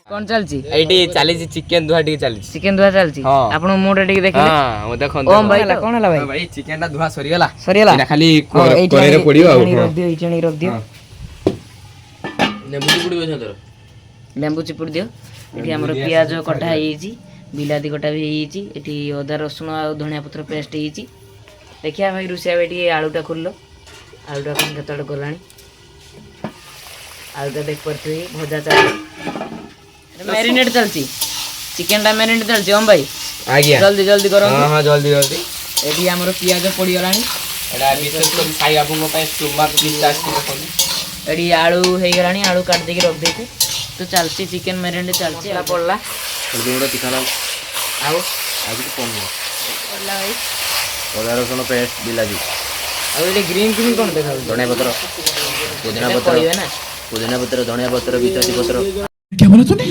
कौन चलची एटी चली चिकेन धुआ टी चली चिकेन धुआ चलची हाँ। आपण मोड टिके देखिले हां ओ देखो ओम भाई कोन हला भाई भाई चिकेन टा धुआ सरी गेला सरियला खाली कोरे रे पडियो रख दियो इचणी रख दियो नेबु पुडी बछ तोर लेंबू चिपुड़ दियो एठी हमर प्याज कटा हेची बिलाती कटा भी हेची एठी अदा रसुण आ धनिया पत्र पेस्ट हेची देखिया भाई रुसिया बेटी आलूटा खोललो आलूटा कन केतड़ गलानी आलूटा देख परथि भजा चल मैरिनेट चलची चिकन टा मैरिनेट चलची ओम भाई आ गया जल्दी जल्दी करो हां हां जल्दी जल्दी एठी हमर प्याज पड़ी गलानी एडा विशेष कर साई बाबू को पे टमाटर पीस चाट के रखनी एठी आलू हे गलानी आलू काट दे के रख देते तो चलची चिकन मैरिनेट चलची एला पड़ला जोड़ा तिखाला आओ आज को कोन पड़ला भाई अदा रसुण पेस्ट बिलाजी ଆଉ ଏଠି ଗ୍ରୀନ୍ ଗ୍ରୀନ୍ କ'ଣ ଦେଖାଉଛି धनिया पत्र पुदीना पत्र କହିବେ ନା पुदीना पत्र धनिया पत्र बिलाती पत्र क्या बोला तूने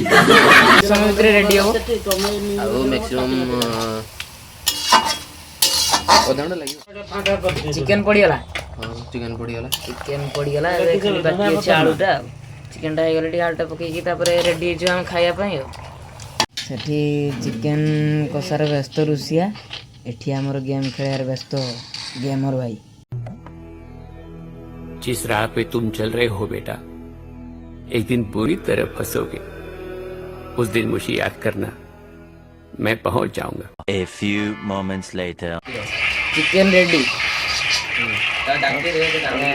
ସମୟ ଭିତରେ ରେଡି ହବ ଆଉ मैक्सिमम ଅଧଘଣ୍ଟା ଲାଗିବ ଚିକେନ ପଡ଼ିଗଲା ହଁ ଚିକେନ ପଡ଼ିଗଲା ଚିକେନ ପଡ଼ିଗଲା ଏବେ ଖାଲି ବାକି ଅଛି ଆଳୁଟା ଆଉ ଚିକେନଟା ହେଇଗଲେ ଟିକେ ଆଳୁଟା ପକେଇକି ତାପରେ ରେଡି ହେଇଯିବ ଆମେ ଖାଇବା ପାଇଁ ଆଉ ସେଠି ଚିକେନ କଷାର ବ୍ୟସ୍ତ ରୁଷିଆ ଏଠି ଆମର ଗେମ୍ ଖେଳିବାର ବ୍ୟସ୍ତ ଗେମର ଭାଇ जिस राह पे तुम चल रहे हो बेटा एक दिन बुरी तरह फंसोगे उस दिन मुझे याद करना मैं पहुंच जाऊंगा A few moments later. Chicken ready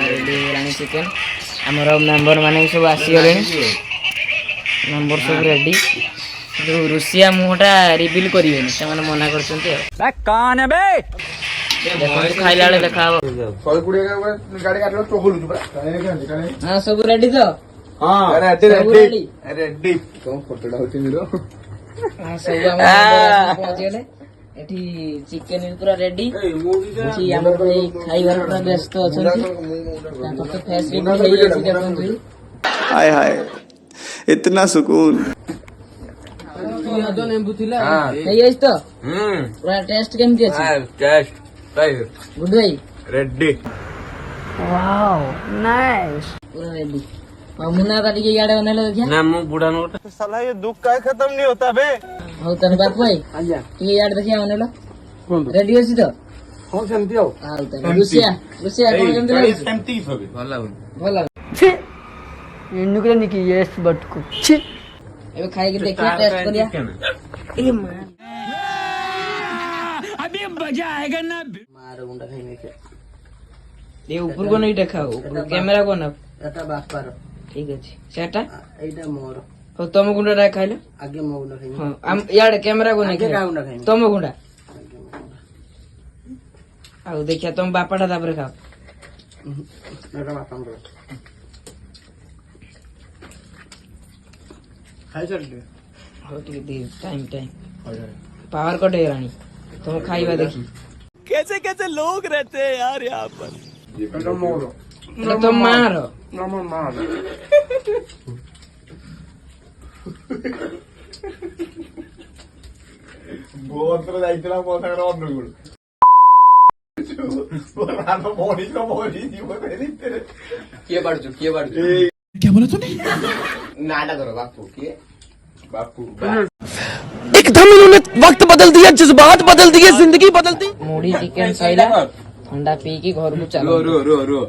ready ହେଇଗଲାଣି ଚିକେନ ଆମର ମେମ୍ବର ମାନେ ସବୁ ଆସିଗଲେଣି ମେମ୍ବର ସବୁ ରେଡି ଯୋଉ ରୁଷିଆ ମୁହଁଟା ରିଭିଲ୍ କରିବେନି ସେମାନେ ମନା କରୁଛନ୍ତି ଆଉ ଦେଖନ୍ତୁ ଖାଇଲା ବେଳେ ଦେଖା ହବ ହଁ ସବୁ ରେଡି ତ ସବୁ ରେଡି ସବୁ ଆମ ପହଞ୍ଚିଗଲେ ଏଠି ଚିକେନ ପୁରା ରେଡି ଏଠି ଆମର ଭାଇ ଖାଇବାର ପୁରା ବ୍ୟସ୍ତ ଅଛନ୍ତି ତାଙ୍କର ତ ଫେସ୍ ରିଭିଲ୍ ହେଇଯାଇଛି ଦେଖନ୍ତୁ हाय हाय इतना सुकून ହେଇଯାଇଛି ତ ପୁରା ଟେଷ୍ଟ କେମିତି ଅଛି टेस्ट ଗୁଡ୍ ଭାଇ रेडी वाओ नाइस पूरा रेडी और मुन्ना का ଟିକେ ଇଆଡେ ଅନେଇଲେ ଦେଖିଆ ना मु बुढ़ा नोट साला ये दुख का खत्म नहीं होता बे ହଉ ତାହେଲେ ବାପୁ ଭାଇ ଟିକେ ଇଆଡେ ଦେଖିଆ ଅନେଇଲ ରେଡି ଅଛି ତ कौन सेमती हो ଆଉ ତାହେଲେ ରୁଷିଆ ରୁଷିଆ କଣ କେମିତି ଲାଗୁଛି सेमती सब भला ଭଲ ଛି ଇଣ୍ଡୁକରେ ନିକି ୟେସ୍ ବଟକୁ ଛି ଏବେ ଖାଇକି ଦେଖିଆ ଟେଷ୍ଟ କରିବା ଏ ମା अभी मजा आएगा ना ମାର ଗୁଣ୍ଡା ଖାଇ ନେଇছে ଏ ଉପରକୁ ନେଇ ଦେଖାଅ ଉପରକୁ କ୍ୟାମେରା କୁ ନା ଏଟା ବାପାର ଠିକ ଅଛି ସେଟା ଏଇଟା ମୋର ହଉ ତମ ଗୁଣ୍ଡା ଖାଇଲ ଆଗେ ମୋ ଗୁଣ୍ଡ ଖାଇବି ହଁ ଇଆଡେ କ୍ୟାମେରା କୁ ନେଇ ଆଗେ କା ଗୁଣ୍ଡ ଖାଇବି ତମ ଗୁଣ୍ଡା ଆଉ ଦେଖିଆ ତମ ବାପାଟା ତାପରେ ଖାଅ ଏଟା ବାପାଙ୍କର ଖାଇସାରିଲେ ହଉ ଟିକେ ଦେ ଟାଇମ୍ ପାୱାର କଟ୍ ହେଇଗଲାଣି ତମ ଖାଇବା ଦେଖି कैसे कैसे लोग रहते हैं यार यहाँ पर ଏଟା ମୋର ଏଟା ତମ ମାର ଆମ ମା ଗୋତ୍ର ଯାଇଥିଲା ମୋ ସାଙ୍ଗରେ ଅନୁଗୁଳ किए बाड़ू क्या बोला तूने नाटा करो बापू किए बापू एकदम इन्होंने वक्त बदल दिया जज्बात बदल दिए जिंदगी बदल दी ମୁଢି ଚିକେନ ସଇଲା ଥଣ୍ଡା ପିଇକି ଘରକୁ ଚାଲ रो